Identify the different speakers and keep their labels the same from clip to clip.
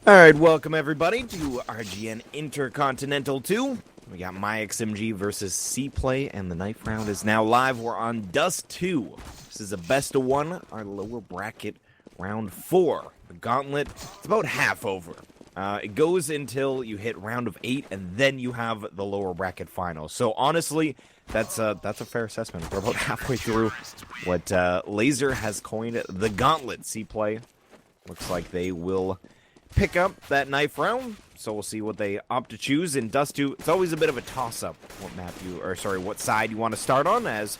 Speaker 1: Alright, welcome everybody to RGN Intercontinental 2. We got myXMG versus CPLAY, and the knife round is now live. We're on Dust 2. This is a best of one, our lower bracket round 4. The gauntlet, it's about half over. It goes until you hit round of 8, and then you have the lower bracket final. So honestly, that's a fair assessment. We're about halfway through what Laser has coined the gauntlet. CPLAY looks like they will pick up that knife round, so we'll see what they opt to choose. In Dust 2, it's always a bit of a toss-up what side you want to start on, as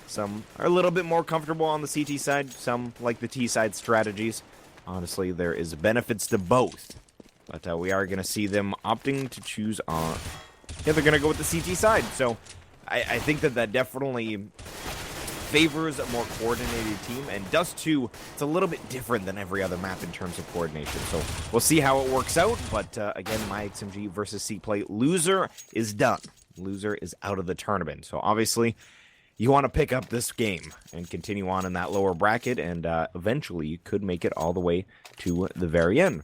Speaker 1: some are a little bit more comfortable on the CT side, some like the T side strategies. Honestly, there is benefits to both, but we are going to see them opting to choose on. Yeah, they're going to go with the CT side, so I think that definitely favors a more coordinated team, and Dust 2, it's a little bit different than every other map in terms of coordination, so we'll see how it works out. But again, myXMG versus CPLAY, loser is done. Loser is out of the tournament, so obviously you want to pick up this game and continue on in that lower bracket, and eventually you could make it all the way to the very end.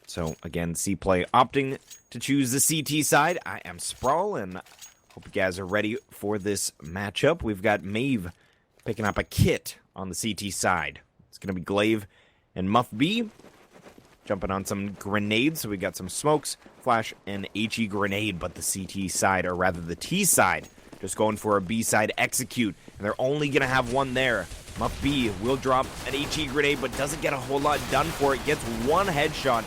Speaker 1: So again, CPLAY opting to choose the CT side. I am Sprawl, and hope you guys are ready for this matchup. We've got Maeve picking up a kit on the CT side. It's going to be Glaive and Muff B jumping on some grenades. So we got some smokes, flash, and HE grenade. But the CT side, or rather the T side, just going for a B side execute. And they're only going to have one there. Muff B will drop an HE grenade, but doesn't get a whole lot done for it. Gets one headshot.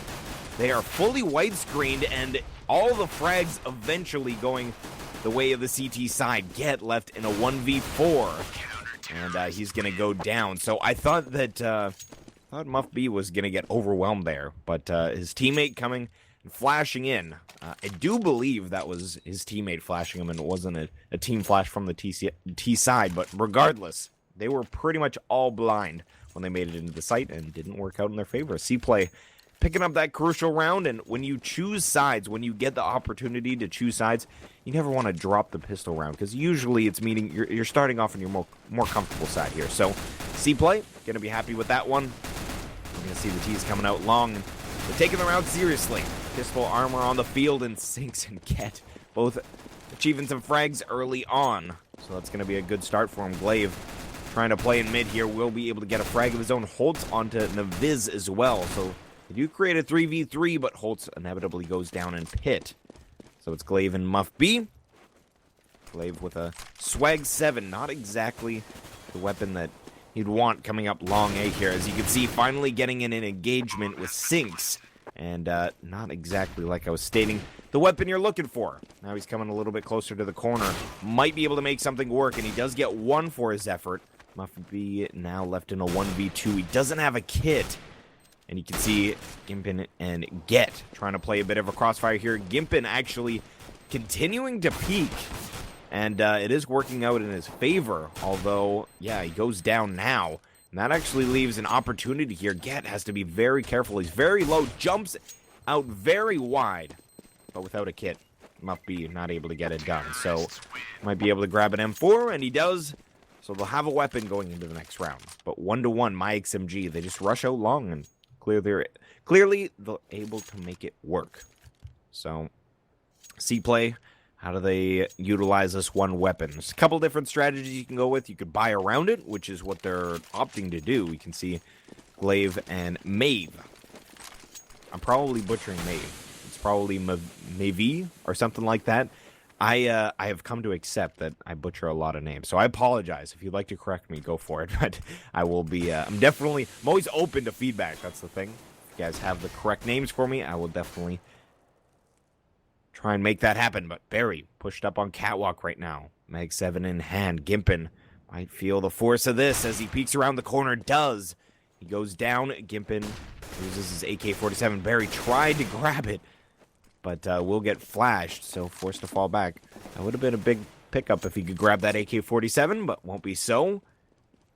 Speaker 1: They are fully widescreened, and all the frags eventually going the way of the CT side. Get left in a 1v4, and he's gonna go down. So I thought that Muff B was gonna get overwhelmed there, but his teammate coming and flashing in. I do believe that was his teammate flashing him, and it wasn't a team flash from the T side. But regardless, they were pretty much all blind when they made it into the site, and didn't work out in their favor. CPLAY picking up that crucial round, and when you choose sides, when you get the opportunity to choose sides, you never want to drop the pistol round, because usually it's meaning you're starting off on your more comfortable side here. So CPLAY gonna be happy with that one. We're gonna see the T's coming out long, and they're taking the round seriously. Pistol armor on the field, and Sinks and Get both achieving some frags early on, so that's gonna be a good start for him. Glaive trying to play in mid here, will be able to get a frag of his own. Holtz onto Naviz as well, so they do create a 3v3, but Holtz inevitably goes down in pit. So it's Glaive and Muff B. Glaive with a Swag 7, not exactly the weapon that he'd want coming up long A here. As you can see, finally getting in an engagement with Sinks, and not exactly, like I was stating, the weapon you're looking for. Now he's coming a little bit closer to the corner. Might be able to make something work, and he does get one for his effort. Muff B now left in a 1v2. He doesn't have a kit. And you can see Gimpin and Get trying to play a bit of a crossfire here. Gimpin actually continuing to peek, and it is working out in his favor. Although, yeah, he goes down now, and that actually leaves an opportunity here. Get has to be very careful. He's very low, jumps out very wide, but without a kit. Muff B not able to get it done. So might be able to grab an M4, and he does. So they'll have a weapon going into the next round. But 1-1, myXMG, they just rush out long, and clearly they're able to make it work. So CPLAY, how do they utilize this one weapon? There's a couple different strategies you can go with. You could buy around it, which is what they're opting to do. You can see Glaive and Maeve. I'm probably butchering Maeve. It's probably Maeve or something like that. I have come to accept that I butcher a lot of names, so I apologize. If you'd like to correct me, go for it. But I will be. I'm always open to feedback. That's the thing. If you guys have the correct names for me, I will definitely try and make that happen. But Barry pushed up on catwalk right now. Mag 7 in hand. Gimpin might feel the force of this as he peeks around the corner. Does he goes down? Gimpin loses his AK-47. Barry tried to grab it, but will get flashed, so forced to fall back. That would have been a big pickup if he could grab that AK-47, but won't be so.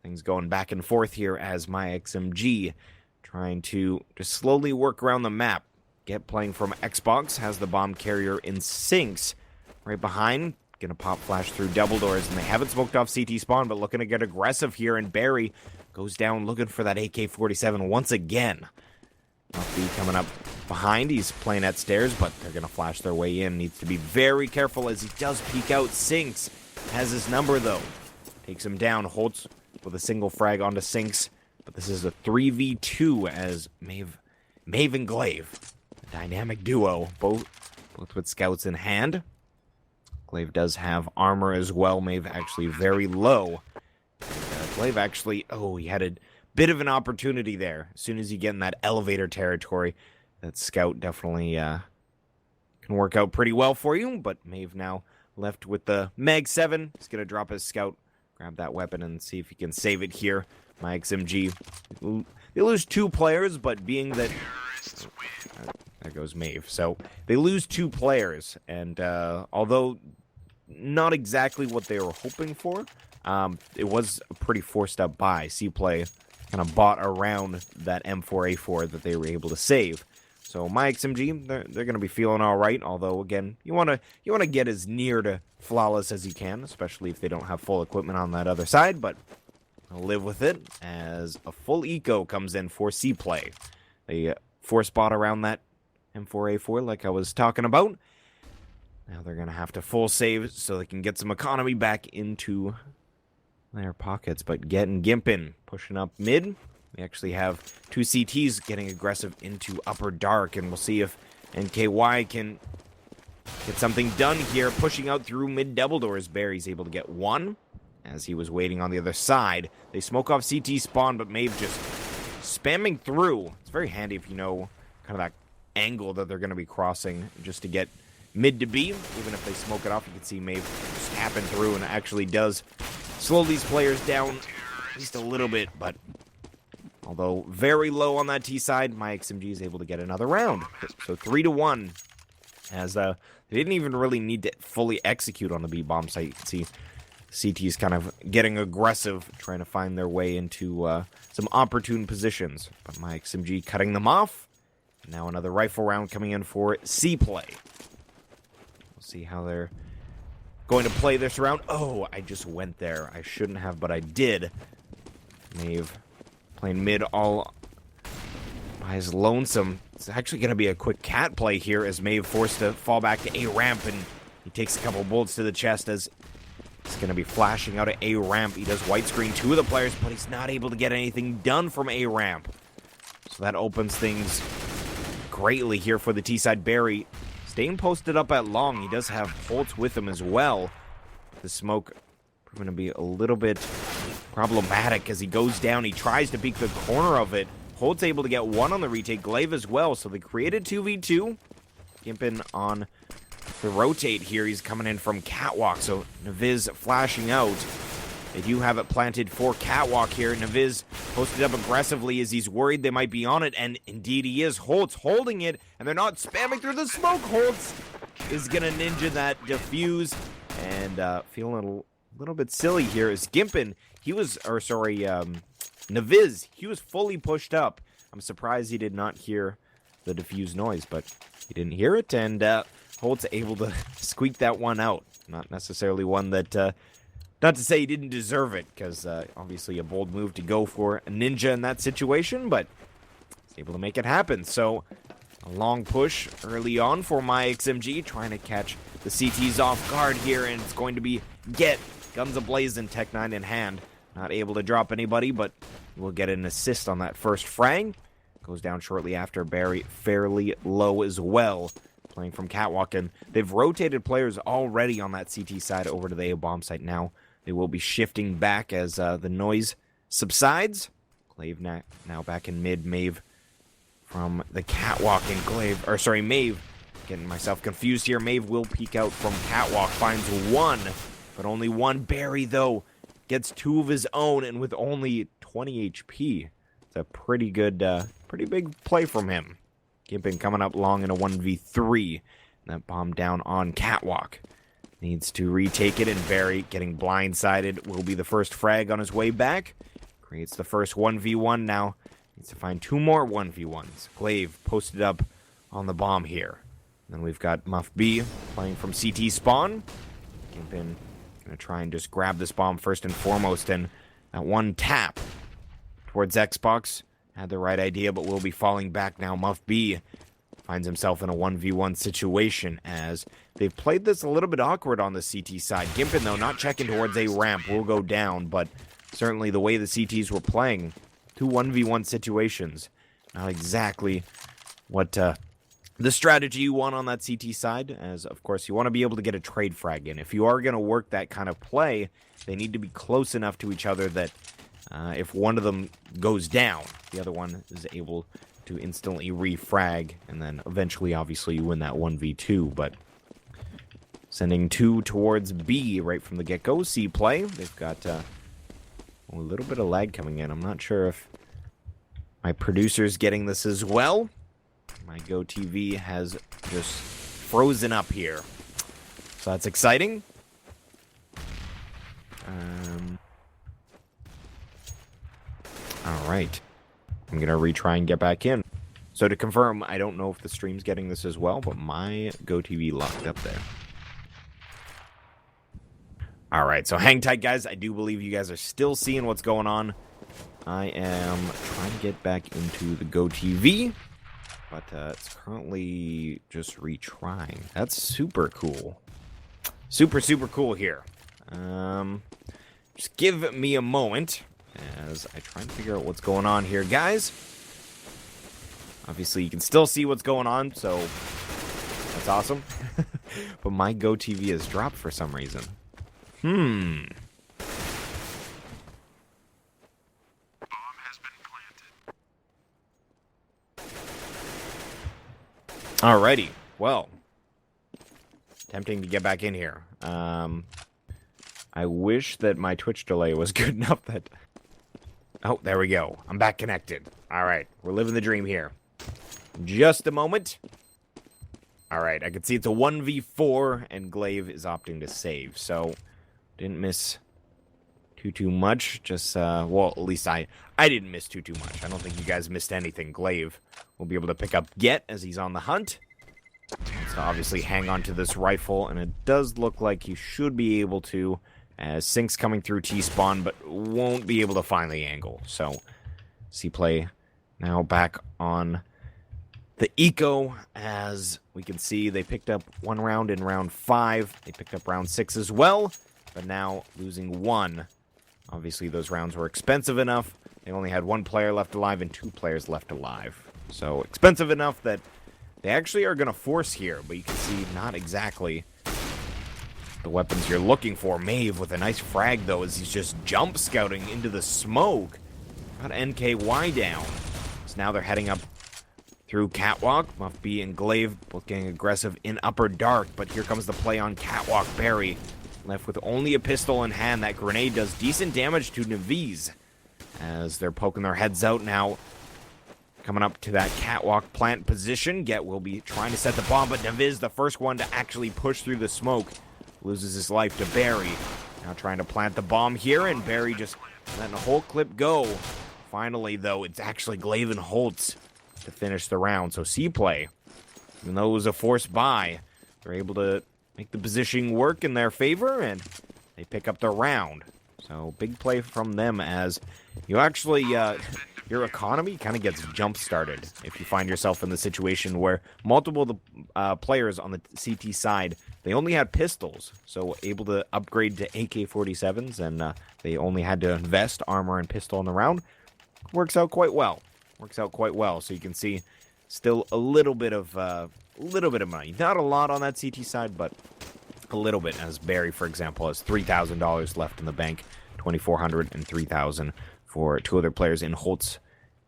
Speaker 1: Things going back and forth here as myXMG trying to just slowly work around the map. Get playing from Xbox, has the bomb carrier in Sinks. Right behind, gonna pop flash through double doors, and they haven't smoked off CT spawn, but looking to get aggressive here, and Barry goes down looking for that AK-47 once again. Muffy coming up behind. He's playing at stairs, but they're going to flash their way in. Needs to be very careful as he does peek out. Sinks has his number, though. Takes him down. Holtz with a single frag onto Sinks. But this is a 3v2 as Maeve and Glaive, a dynamic duo, both with scouts in hand. Glaive does have armor as well. Maeve actually very low. Glaive actually, he had a bit of an opportunity there. As soon as you get in that elevator territory, that scout definitely can work out pretty well for you. But Maeve now left with the Mag 7. He's going to drop his scout, grab that weapon, and see if he can save it here. myXMG. They lose 2 players, but being that... there goes Maeve. So they lose 2 players, and although not exactly what they were hoping for, it was a pretty forced up buy. CPLAY kind of bought around that M4A4 that they were able to save. So myXMG, they're going to be feeling all right. Although again, you want to get as near to flawless as you can, especially if they don't have full equipment on that other side. But I'll live with it as a full eco comes in for CPLAY. They force bought around that M4A4 like I was talking about. Now they're going to have to full save so they can get some economy back into their pockets. But getting Gimpin pushing up mid. We actually have 2 CTs getting aggressive into upper dark, and we'll see if NKY can get something done here. Pushing out through mid double doors. Barry's able to get 1 as he was waiting on the other side. They smoke off CT spawn, but Maeve just spamming through. It's very handy if you know kind of that angle that they're going to be crossing just to get mid to B. Even if they smoke it off, you can see Maeve just tapping through, and actually does slow these players down at least a little bit. But although very low on that T side, myXMG is able to get another round. So 3-1, as they didn't even really need to fully execute on the B bomb site. You can see CT's kind of getting aggressive, trying to find their way into some opportune positions. But myXMG cutting them off. Now another rifle round coming in for CPLAY. We'll see how they're going to play this round. Oh, I just went there. I shouldn't have, but I did. Maeve playing mid all by his lonesome. It's actually going to be a quick cat play here as Maeve forced to fall back to A ramp, and he takes a couple bullets to the chest as he's going to be flashing out at A ramp. He does white screen 2 of the players, but he's not able to get anything done from A ramp. So that opens things greatly here for the T side. Barry staying posted up at long. He does have Holtz with him as well. The smoke proving to be a little bit problematic as he goes down. He tries to peek the corner of it. Holtz able to get 1 on the retake. Glaive as well. So they created 2v2. Gimpin on the rotate here. He's coming in from Catwalk. So Naviz flashing out. They do have it planted for Catwalk here. Naviz posted up aggressively as he's worried they might be on it. And indeed he is. Holtz holding it. And they're not spamming through the smoke. Holtz is going to ninja that defuse. And feeling a little bit silly here is Gimpin. Naviz. He was fully pushed up. I'm surprised he did not hear the diffuse noise. But he didn't hear it. And Holtz able to squeak that one out. Not necessarily one that... not to say he didn't deserve it, because obviously a bold move to go for a ninja in that situation, but he's able to make it happen. So a long push early on for myXMG, trying to catch the CTs off guard here, and it's going to be Get. Guns ablazing, Tech 9 in hand. Not able to drop anybody, but we'll get an assist on that first frag. Goes down shortly after. Barry fairly low as well, playing from Catwalk, and they've rotated players already on that CT side over to the A bomb site now. They will be shifting back as the noise subsides. Glaive now back in mid. Maeve from the Catwalk, and Maeve. Getting myself confused here. Maeve will peek out from Catwalk. Finds 1, but only 1. Barry, though, gets 2 of his own, and with only 20 HP. It's a pretty good, pretty big play from him. Gimpin coming up long in a 1v3. That bomb down on Catwalk. Needs to retake it, and Barry getting blindsided will be the first frag on his way back. Creates the first 1v1 now. Needs to find 2 more 1v1s. Glaive posted up on the bomb here. Then we've got Muff B playing from CT spawn. Gimpin gonna try and just grab this bomb first and foremost, and that one tap towards Xbox had the right idea, but will be falling back now. Muff B finds himself in a 1v1 situation as they've played this a little bit awkward on the CT side. Gimpin, though, not checking towards a ramp, will go down, but certainly the way the CTs were playing, 2 1v1 situations, not exactly what the strategy you want on that CT side, as, of course, you want to be able to get a trade frag in. If you are going to work that kind of play, they need to be close enough to each other that if one of them goes down, the other one is able to instantly refrag, and then eventually, obviously, you win that 1v2, but sending 2 towards B right from the get-go. CPLAY, they've got a little bit of lag coming in. I'm not sure if my producer's getting this as well. My GoTV has just frozen up here, so that's exciting. All right. I'm going to retry and get back in. So to confirm, I don't know if the stream's getting this as well, but my GoTV locked up there. All right, so hang tight, guys. I do believe you guys are still seeing what's going on. I am trying to get back into the GoTV, but it's currently just retrying. That's super cool. Super, super cool here. Just give me a moment as I try and figure out what's going on here, guys. Obviously, you can still see what's going on, so that's awesome. But my GoTV has dropped for some reason. Bomb has been planted. Alrighty, well, tempting to get back in here. I wish that my Twitch delay was good enough that... Oh, there we go. I'm back connected. Alright, we're living the dream here. Just a moment. Alright, I can see it's a 1v4, and Glaive is opting to save, so... Didn't miss too much. Just, well, at least I didn't miss too much. I don't think you guys missed anything. Glaive will be able to pick up Get as he's on the hunt. So obviously hang on to this rifle, and it does look like he should be able to, as Sync's coming through T-spawn, but won't be able to find the angle. So, CPLAY now back on the eco, as we can see they picked up 1 round in round 5. They picked up round 6 as well. But now losing 1. Obviously, those rounds were expensive enough. They only had 1 player left alive and 2 players left alive. So expensive enough that they actually are going to force here. But you can see not exactly the weapons you're looking for. Maeve with a nice frag, though, as he's just jump scouting into the smoke. Got NKY down. So now they're heading up through Catwalk. Muff B and Glaive both getting aggressive in Upper Dark. But here comes the play on Catwalk. Barry left with only a pistol in hand. That grenade does decent damage to Naviz as they're poking their heads out now. Coming up to that Catwalk plant position. Get will be trying to set the bomb, but Naviz, the first one to actually push through the smoke, loses his life to Barry. Now trying to plant the bomb here, and Barry just letting the whole clip go. Finally, though, it's actually Glaive and Holtz to finish the round. So CPLAY, even though it was a forced buy, they're able to make the positioning work in their favor, and they pick up the round. So, big play from them as you actually, your economy kind of gets jump-started if you find yourself in the situation where multiple players on the CT side, they only had pistols, so able to upgrade to AK-47s, and they only had to invest armor and pistol in the round. Works out quite well. So you can see still a little bit of money. Not a lot on that CT side, but a little bit, as Barry, for example, has $3,000 left in the bank, $2,400 and $3,000 for 2 other players in Holtz.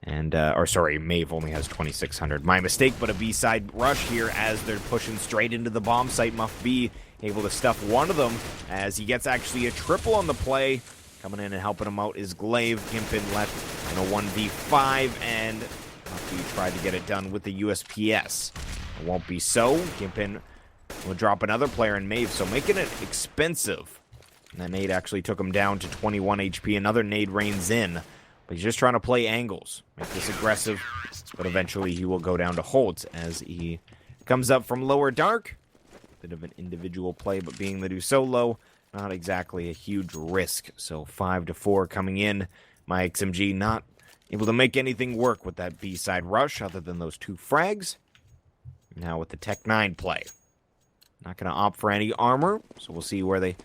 Speaker 1: And, Maeve only has $2,600. My mistake, but a B-side rush here as they're pushing straight into the bomb site. Muff B able to stuff one of them as he gets actually a triple on the play. Coming in and helping him out is Glaive. Gimpin left in a 1v5, and Muff B tried to get it done with the USPS. It won't be so. Gimpin will drop another player in Maeve, so making it expensive. And that nade actually took him down to 21 HP. Another nade rains in, but he's just trying to play angles. Make this aggressive, but eventually he will go down to Holtz as he comes up from Lower Dark. Bit of an individual play, but being the do solo, not exactly a huge risk. So 5-4 coming in. myXMG not able to make anything work with that B-side rush other than those 2 frags. Now with the Tech 9 play. Not going to opt for any armor, so we'll see where they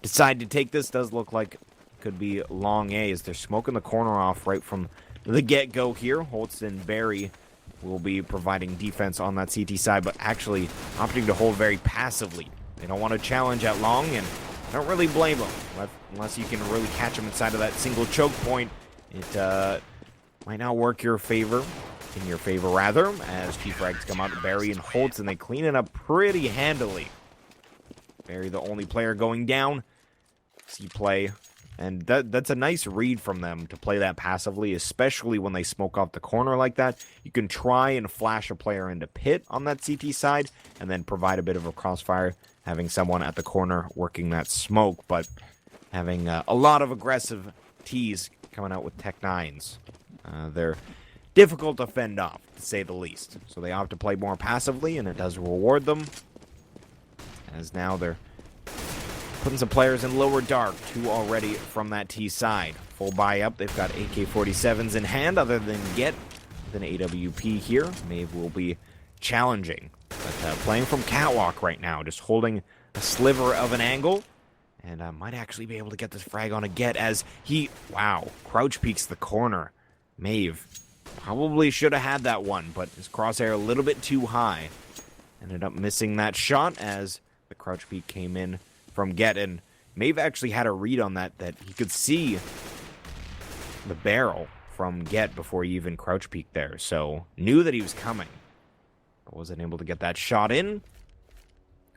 Speaker 1: decide to take this. Does look like it could be long A as they're smoking the corner off right from the get-go here. Holtz and Barry will be providing defense on that CT side, but actually opting to hold very passively. They don't want to challenge at long, and I don't really blame them. Unless you can really catch them inside of that single choke point, it might not work in your favor, as 2 frags come out, Barry and Holtz, and they clean it up pretty handily. Barry, the only player going down. CPLAY, and that's a nice read from them to play that passively, especially when they smoke off the corner like that. You can try and flash a player into pit on that CT side, and then provide a bit of a crossfire, having someone at the corner working that smoke, but having a lot of aggressive Ts coming out with Tech 9s. They're difficult to fend off, to say the least. So they opt to play more passively, and it does reward them. As now they're putting some players in lower dark, 2 already from that T side. Full buy up, they've got AK-47s in hand, other than Get with an AWP here. Maeve will be challenging. But playing from catwalk right now, just holding a sliver of an angle. And might actually be able to get this frag on a Get as he, wow, crouch peeks the corner. Maeve probably should have had that one, but his crosshair a little bit too high. Ended up missing that shot as the crouch peek came in from Get, and Maeve actually had a read on that he could see the barrel from Get before he even crouch peeked there, so knew that he was coming, but wasn't able to get that shot in.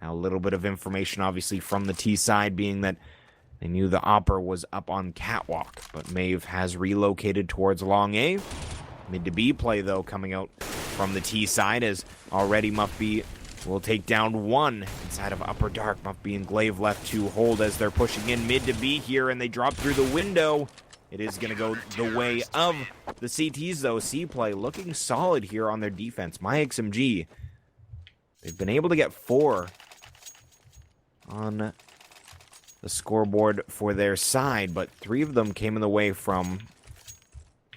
Speaker 1: Now a little bit of information obviously from the T side being that they knew the Opper was up on catwalk, but Maeve has relocated towards long A. Mid to B play though coming out from the T side as already Muff B will take down 1 inside of upper dark. Muff B and Glaive left to hold as they're pushing in mid to B here, and they drop through the window. It is going to go the way of the CTs though. CPLAY looking solid here on their defense. myXMG, they've been able to get 4 on the scoreboard for their side, but 3 of them came in the way from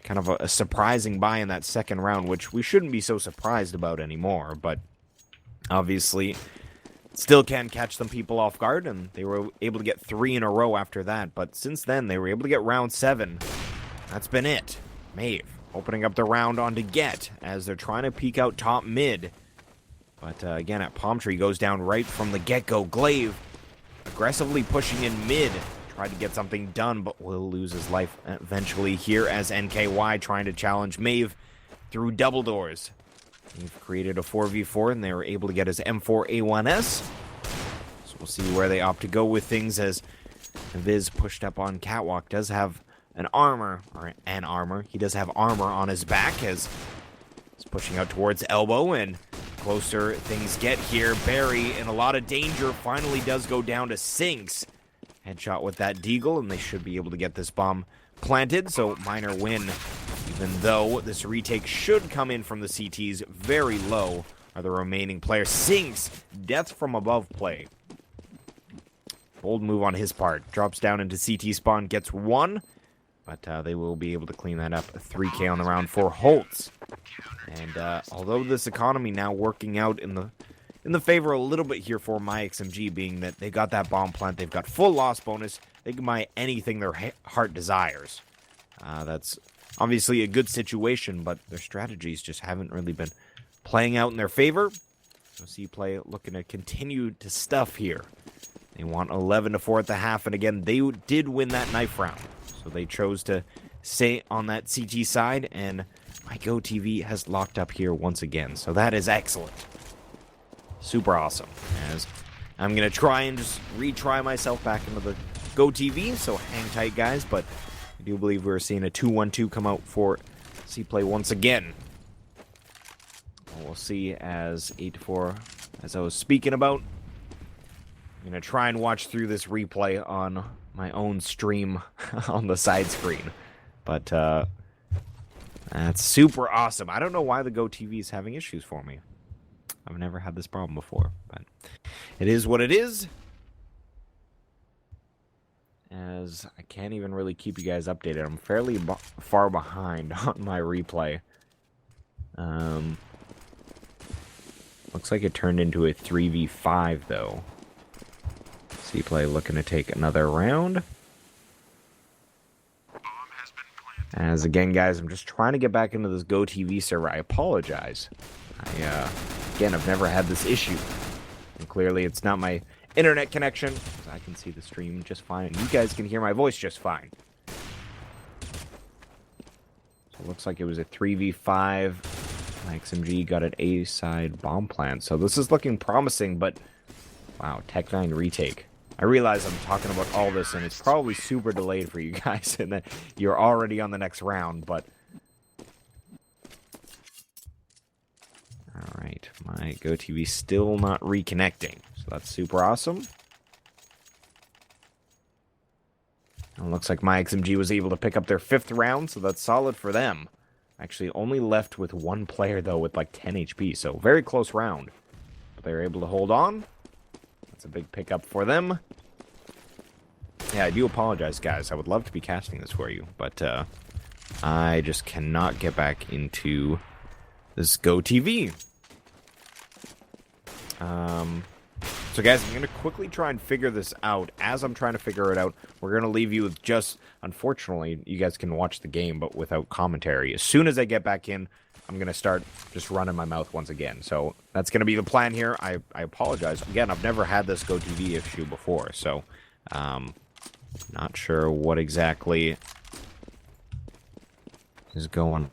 Speaker 1: kind of a surprising buy in that second round, which we shouldn't be so surprised about anymore, but obviously still can catch some people off guard, and they were able to get 3 in a row after that. But since then, they were able to get round 7. That's been it. Maeve opening up the round onto Get as they're trying to peek out top mid. But again, at Palm Tree goes down right from the get-go. Glaive aggressively pushing in mid. Tried to get something done, but will lose his life eventually here as NKY trying to challenge Maeve through double doors. They've created a 4v4, and they were able to get his M4A1S. So we'll see where they opt to go with things as Viz pushed up on catwalk. Does have an armor. He does have armor on his back as he's pushing out towards elbow, and closer things get here. Barry in a lot of danger. Finally does go down to Sinks. Headshot with that deagle, and they should be able to get this bomb planted. So minor win, even though this retake should come in from the CTs. Very low are the remaining players. Sinks, death from above play. Bold move on his part. Drops down into CT spawn, gets 1. But they will be able to clean that up. A 3K on the round for Holtz. And although this economy now working out in the favor a little bit here for myXMG, being that they got that bomb plant, they've got full loss bonus, they can buy anything their heart desires. That's obviously a good situation, but their strategies just haven't really been playing out in their favor. So CPLAY looking to continue to stuff here. They want 11-4 at the half, and again, they did win that knife round. So they chose to stay on that CT side, and myGoTV has locked up here once again. So that is excellent. Super awesome. As I'm going to try and just retry myself back into the GoTV, so hang tight, guys. But I do believe we're seeing a 2-1-2 come out for CPLAY once again. We'll see as 8-4, as I was speaking about. I'm going to try and watch through this replay on my own stream on the side screen. But that's super awesome. I don't know why the GoTV is having issues for me. I've never had this problem before, but it is what it is. as I can't even really keep you guys updated. I'm fairly far behind on my replay. Looks like it turned into a 3v5, though. CPLAY looking to take another round. As again, guys, I'm just trying to get back into this GoTV server. I apologize. Again, I've never had this issue. And clearly, it's not my internet connection. I can see the stream just fine. You guys can hear my voice just fine. So it looks like it was a 3v5. myXMG got an A-side bomb plant. So this is looking promising, but wow, Tech9 retake. I realize I'm talking about all this, and it's probably super delayed for you guys, and that you're already on the next round, but... Alright, my GoTV still not reconnecting, so that's super awesome. And it looks like myXMG was able to pick up their 5th round, so that's solid for them. Actually, only left with one player, though, with like 10 HP, so very close round. But they were able to hold on. That's a big pickup for them. Yeah, I do apologize, guys. I would love to be casting this for you, but I just cannot get back into this GoTV. So, guys, I'm going to quickly try and figure this out. As I'm trying to figure it out, we're going to leave you with just, unfortunately, you guys can watch the game, but without commentary. As soon as I get back in, I'm going to start just running my mouth once again. So that's going to be the plan here. I apologize. Again, I've never had this GoTV issue before, so not sure what exactly is going on.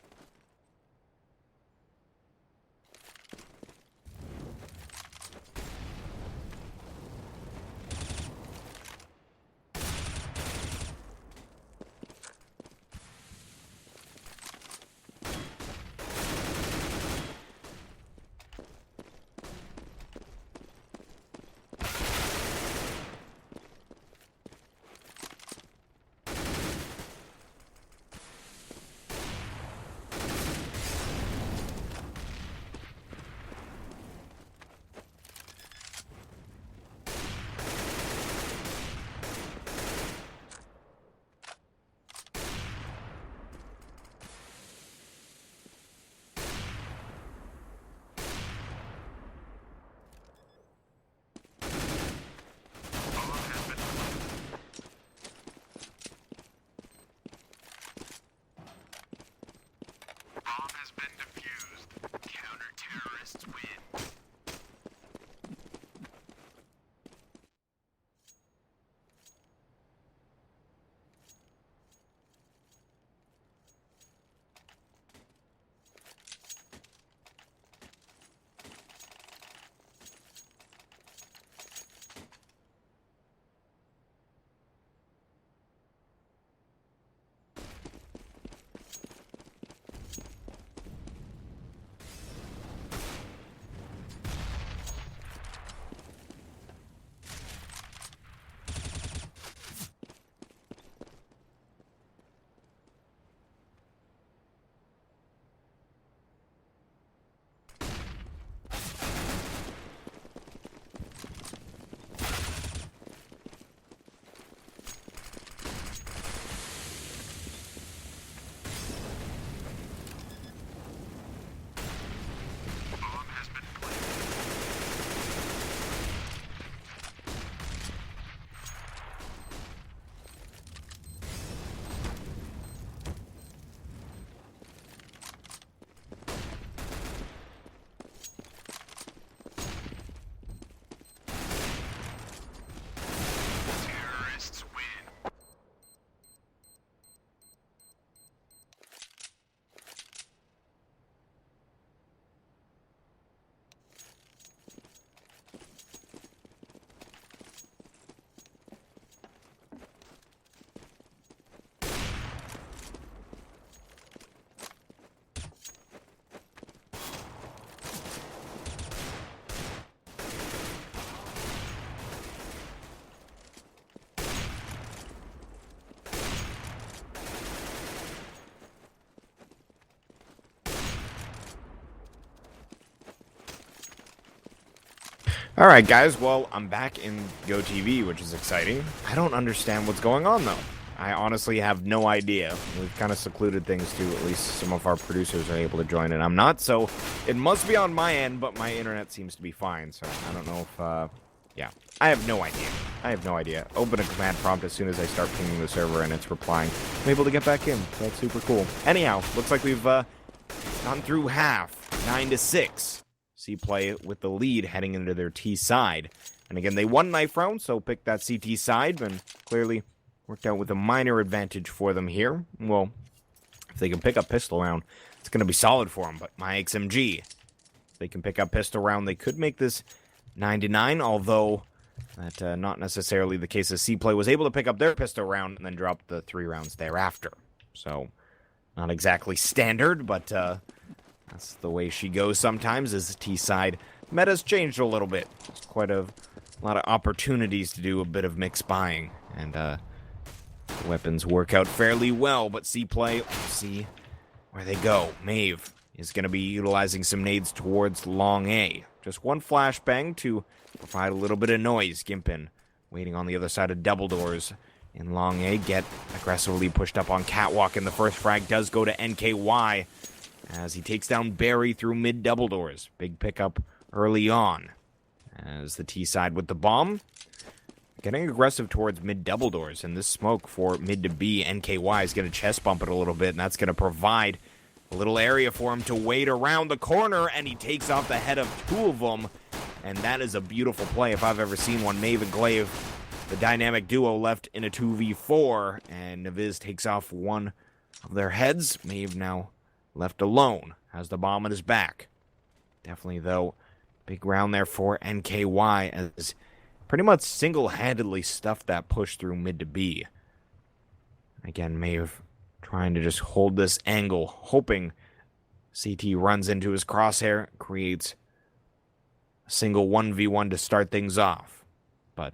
Speaker 1: Alright guys, well, I'm back in GoTV, which is exciting. I don't understand what's going on though. I honestly have no idea. We've kind of secluded things to at least some of our producers are able to join, and I'm not, so it must be on my end, but my internet seems to be fine, so I don't know if, yeah. I have no idea. I have no idea. Open a command prompt as soon as I start pinging the server and it's replying. I'm able to get back in. That's super cool. Anyhow, looks like we've, gone through half. 9-6. CPLAY with the lead heading into their T side. And again, they won knife round, so pick that CT side, and clearly worked out with a minor advantage for them here. Well, if they can pick up pistol round, it's going to be solid for them. But myXMG, if they can pick up pistol round, they could make this 9-9, although that's not necessarily the case, as CPLAY was able to pick up their pistol round and then drop the 3 rounds thereafter. So, not exactly standard, but that's the way she goes sometimes, as the T-side meta's changed a little bit. There's quite a lot of opportunities to do a bit of mixed buying, and weapons work out fairly well, but CPLAY, we'll see where they go. Maeve is going to be utilizing some nades towards long A. Just one flashbang to provide a little bit of noise. Gimpin waiting on the other side of double doors in long A. Get aggressively pushed up on catwalk, and the first frag does go to NKY as he takes down Barry through mid double doors. Big pickup early on as the T side with the bomb. Getting aggressive towards mid double doors, and this smoke for mid to B. NKY is going to chest bump it a little bit, and that's going to provide a little area for him to wait around the corner, and he takes off the head of 2 of them, and that is a beautiful play if I've ever seen one. Maeve and Glaive, the dynamic duo, left in a 2v4, and Naviz takes off one of their heads. Maeve now left alone, has the bomb in his back. Definitely, though, big round there for NKY, as pretty much single-handedly stuffed that push through mid to B. Again, Maeve trying to just hold this angle, hoping CT runs into his crosshair, creates a single 1v1 to start things off. But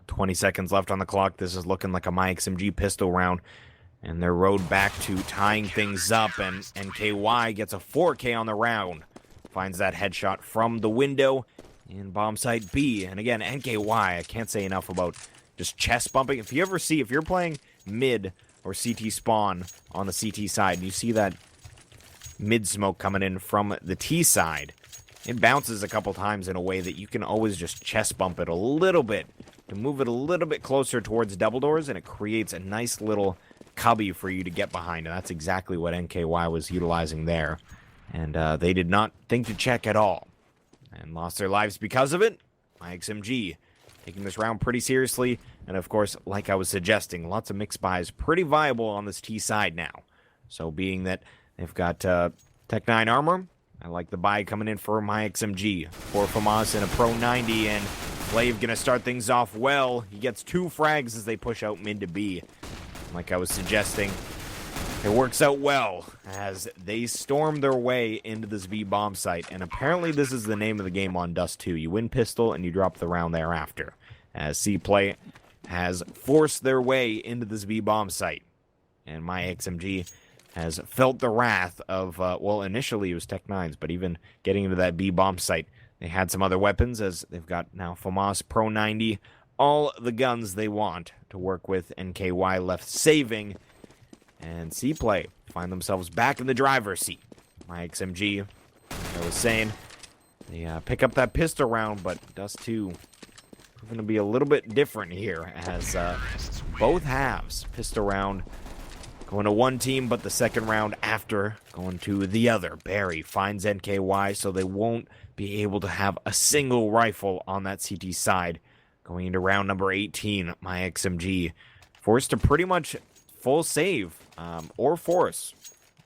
Speaker 1: 20 seconds left on the clock. This is looking like a myXMG pistol round, and their road back to tying things up, and NKY gets a 4K on the round. Finds that headshot from the window in bomb site B. And again, NKY, I can't say enough about just chest bumping. If you're playing mid or CT spawn on the CT side, you see that mid smoke coming in from the T side, it bounces a couple times in a way that you can always just chest bump it a little bit to move it a little bit closer towards double doors, and it creates a nice little cubby for you to get behind. And that's exactly what NKY was utilizing there. And they did not think to check at all, and lost their lives because of it. myXMG taking this round pretty seriously, and of course, like I was suggesting, lots of mixed buys, pretty viable on this T side now. So being that they've got Tech 9 armor, I like the buy coming in for myXMG. For FAMAS and a Pro 90, and Glaive gonna start things off well. He gets 2 frags as they push out mid to B. Like I was suggesting, it works out well as they storm their way into this B bomb site, and apparently this is the name of the game on Dust 2. You win pistol and you drop the round thereafter, as CPLAY has forced their way into this B bomb site, and myXMG has felt the wrath of, well, initially it was Tech 9's, but even getting into that B bomb site, they had some other weapons, as they've got now FAMAS Pro 90, all the guns they want to work with. NKY left saving, and CPLAY find themselves back in the driver's seat. myXMG, like I was saying, they pick up that pistol round, but Dust 2 going to be a little bit different here, as both halves, pistol round going to one team, but the second round after going to the other. Barry finds NKY, so they won't be able to have a single rifle on that CT side. Going into round number 18, myXMG forced to pretty much full save, or force.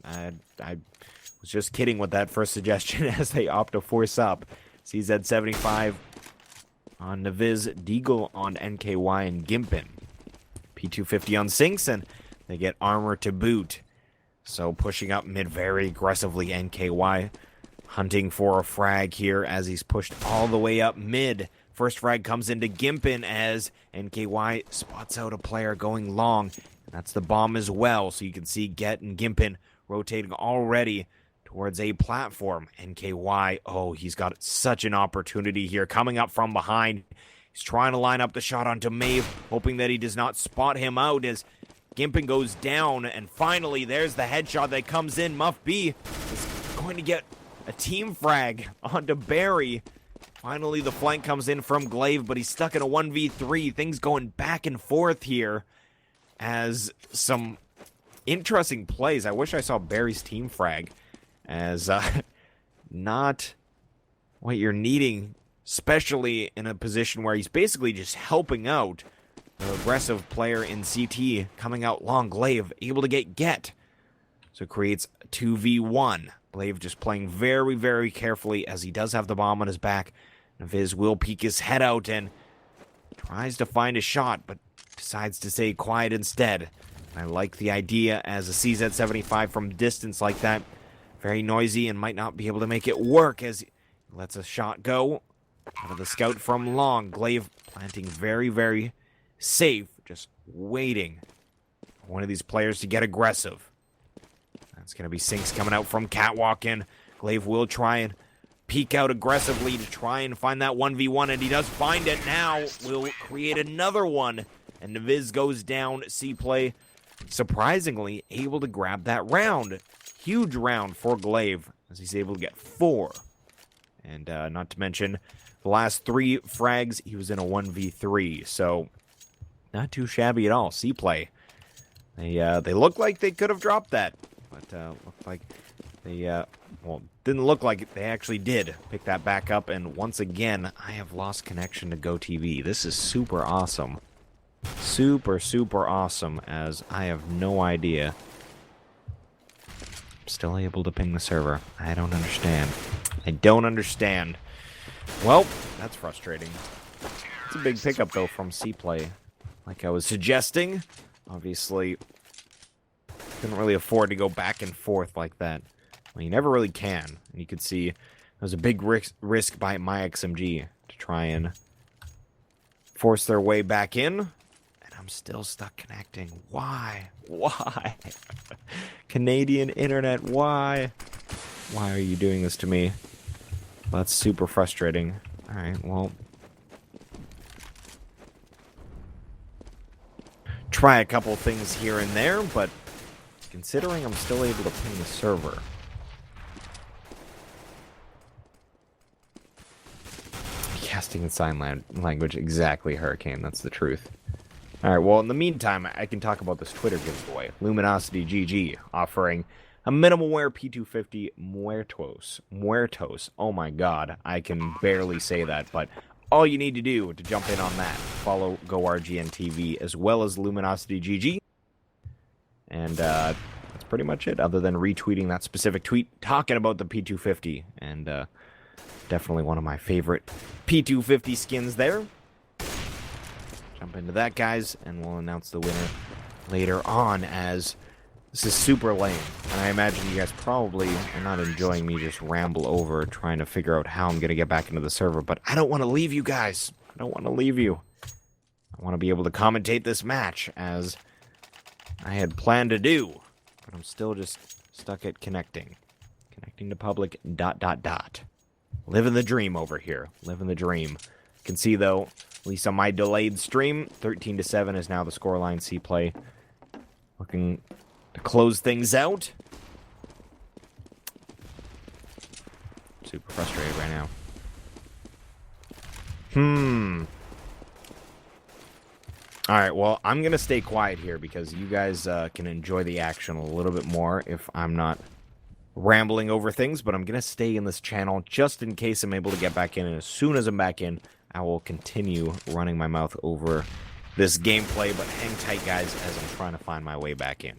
Speaker 1: I was just kidding with that first suggestion as they opt to force up. CZ75 on Naviz, Deagle on NKY, and Gimpin. P250 on Sinks, and they get armor to boot. So pushing up mid very aggressively. NKY hunting for a frag here as he's pushed all the way up mid. First frag comes into Gimpin as NKY spots out a player going long. That's the bomb as well, so you can see Get and Gimpin rotating already towards a platform. NKY, oh, he's got such an opportunity here. Coming up from behind. He's trying to line up the shot onto Maeve, hoping that he does not spot him out as Gimpin goes down. And finally, there's the headshot that comes in. Muff B is going to get a team frag onto Barry. Finally, the flank comes in from Glaive, but he's stuck in a 1v3. Things going back and forth here as some interesting plays. I wish I saw Barry's team frag as not what you're needing, especially in a position where he's basically just helping out the aggressive player in CT coming out long. Glaive able to get. So it creates 2v1. Glaive just playing very, very carefully as he does have the bomb on his back. Viz will peek his head out and tries to find a shot, but decides to stay quiet instead. I like the idea as a CZ75 from distance like that. Very noisy and might not be able to make it work as he lets a shot go. Out of the scout from long. Glaive planting very, very safe. Just waiting for one of these players to get aggressive. That's going to be Sinks coming out from Catwalk in. Glaive will try and peek out aggressively to try and find that 1v1, and he does find it now. Will create another one, and Viz goes down. CPLAY, surprisingly, able to grab that round. Huge round for Glaive, as he's able to get 4. And not to mention, the last 3 frags, he was in a 1v3, so not too shabby at all. CPLAY, they look like they could have dropped that, but looked like they, well, didn't look like it. They actually did pick that back up, and once again, I have lost connection to GoTV. This is super awesome. Super, super awesome, as I have no idea. I'm still able to ping the server. I don't understand. I don't understand. Well, that's frustrating. It's a big pickup, though, from CPLAY. Like I was suggesting, obviously, couldn't really afford to go back and forth like that. Well, you never really can. And you could see it was a big risk by myXMG to try and force their way back in. And I'm still stuck connecting. Why? Why? Canadian internet, why? Why are you doing this to me? Well, that's super frustrating. Alright, well. Try a couple things here and there, but considering I'm still able to ping the server. Casting in sign language, exactly, Hurricane, that's the truth. Alright, well, in the meantime, I can talk about this Twitter giveaway. Luminosity GG offering a minimal wear P250 Muertos. Oh my god, I can barely say that, but all you need to do to jump in on that, follow GoRGN TV as well as Luminosity GG. And that's pretty much it, other than retweeting that specific tweet talking about the P250. And definitely one of my favorite P250 skins there. Jump into that, guys, and we'll announce the winner later on, as this is super lame. And I imagine you guys probably are not enjoying me just ramble over trying to figure out how I'm going to get back into the server. But I don't want to leave you guys. I don't want to leave you. I want to be able to commentate this match as I had planned to do. But I'm still just stuck at connecting. Connecting to public ... Living the dream over here. Living the dream. You can see, though, at least on my delayed stream, 13-7 is now the scoreline. CPLAY looking to close things out. Super frustrated right now. Alright, well, I'm going to stay quiet here because you guys can enjoy the action a little bit more if I'm not rambling over things, but I'm going to stay in this channel just in case I'm able to get back in, and as soon as I'm back in, I will continue running my mouth over this gameplay, but hang tight, guys, as I'm trying to find my way back in.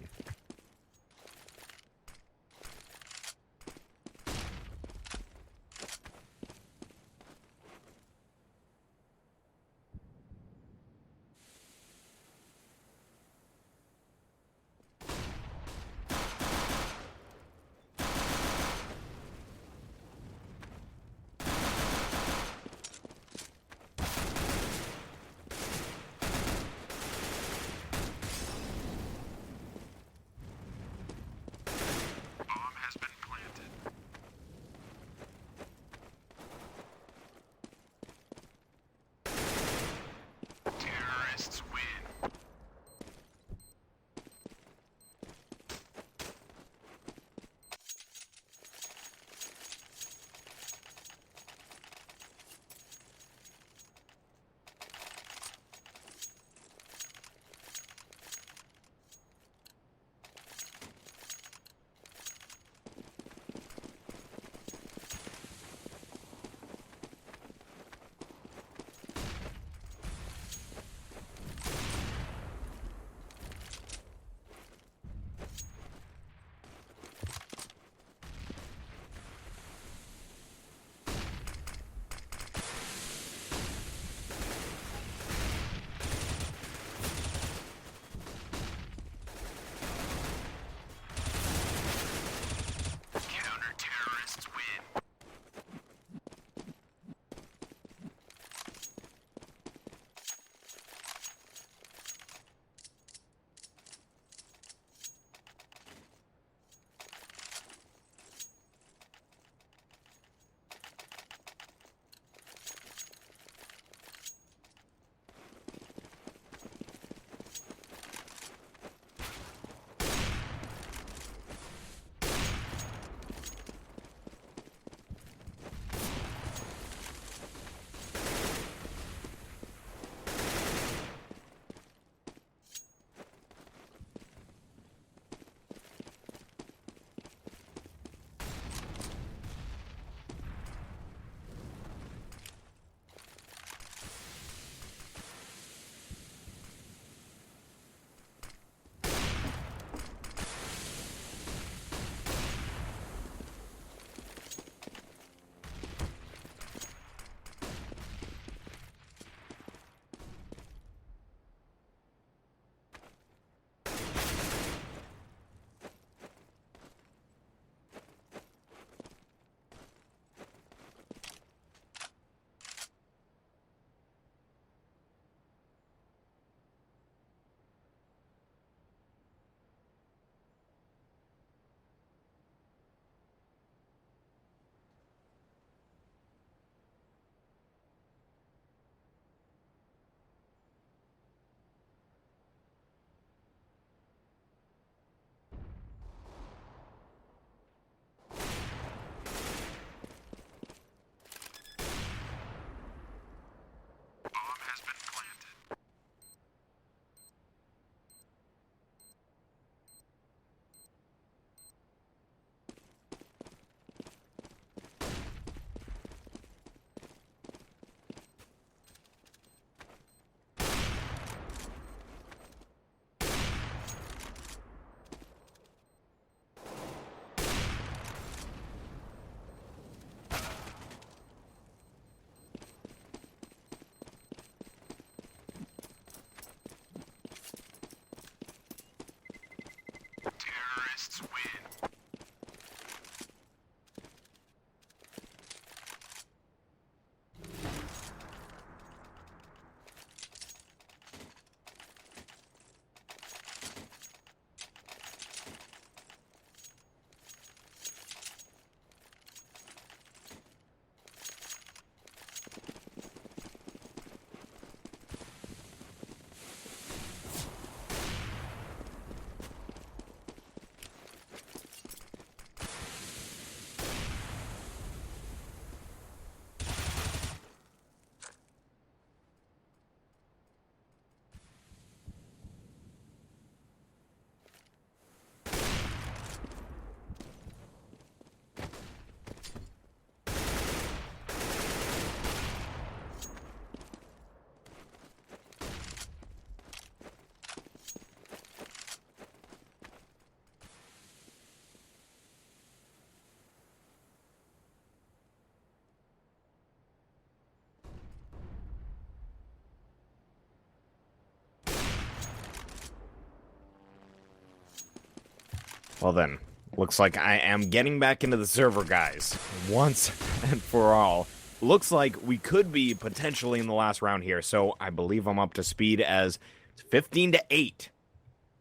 Speaker 1: Well then, looks like I am getting back into the server, guys. Once and for all. Looks like we could be potentially in the last round here, so I believe I'm up to speed as it's 15-8.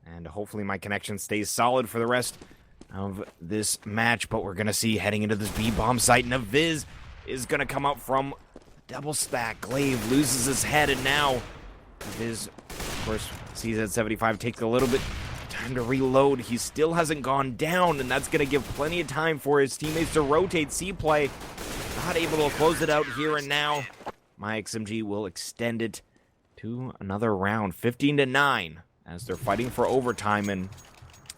Speaker 1: And hopefully my connection stays solid for the rest of this match, but we're going to see heading into this B-bomb site. Naviz is going to come up from double stack. Glaive loses his head, and now Naviz, of course, sees at 75, takes a little bit time to reload. He still hasn't gone down, and that's going to give plenty of time for his teammates to rotate. CPLAY not able to close it out here and now. myXMG will extend it to another round, 15-9, as they're fighting for overtime. And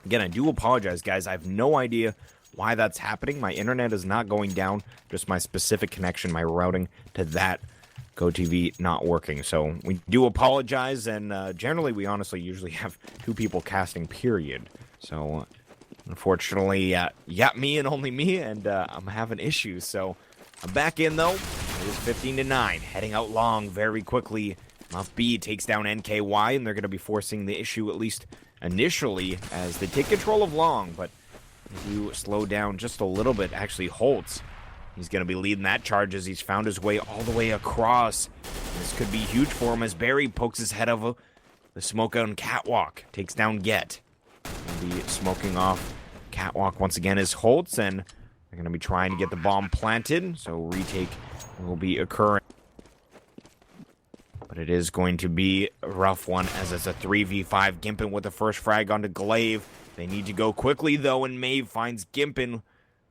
Speaker 1: again, I do apologize, guys. I have no idea why that's happening. My internet is not going down, just my specific connection, my routing to that GoTV not working. So we do apologize, and generally we honestly usually have two people casting, period. So unfortunately, me and only me, and I'm having issues. So I'm back in, though. It is 15-9, heading out long very quickly. Muff B takes down NKY, and they're going to be forcing the issue, at least initially, as they take control of long, but they do slow down just a little bit. Actually, Holtz, he's going to be leading that charge as he's found his way all the way across. This could be huge for him as Barry pokes his head over the smoke out and Catwalk. Takes down Get. He'll be smoking off Catwalk once again as Holtz, and they're going to be trying to get the bomb planted, so retake will be occurring. But it is going to be a rough one as it's a 3v5. Gimpin with the first frag onto Glaive. They need to go quickly, though, and Maeve finds Gimpin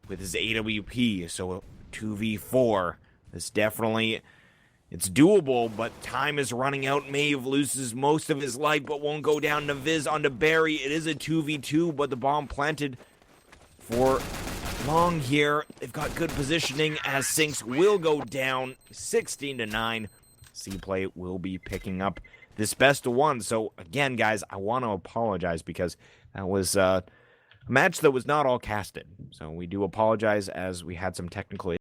Speaker 1: with his AWP, so a 2v4. This definitely, it's doable, but time is running out. Maeve loses most of his life, but won't go down. Naviz onto Barry. It is a 2v2, but the bomb planted for long here. They've got good positioning as Sinks will go down 16-9. CPLAY will be picking up this best of one. So again, guys, I want to apologize because that was a match that was not all casted. So we do apologize as we had some technical issues.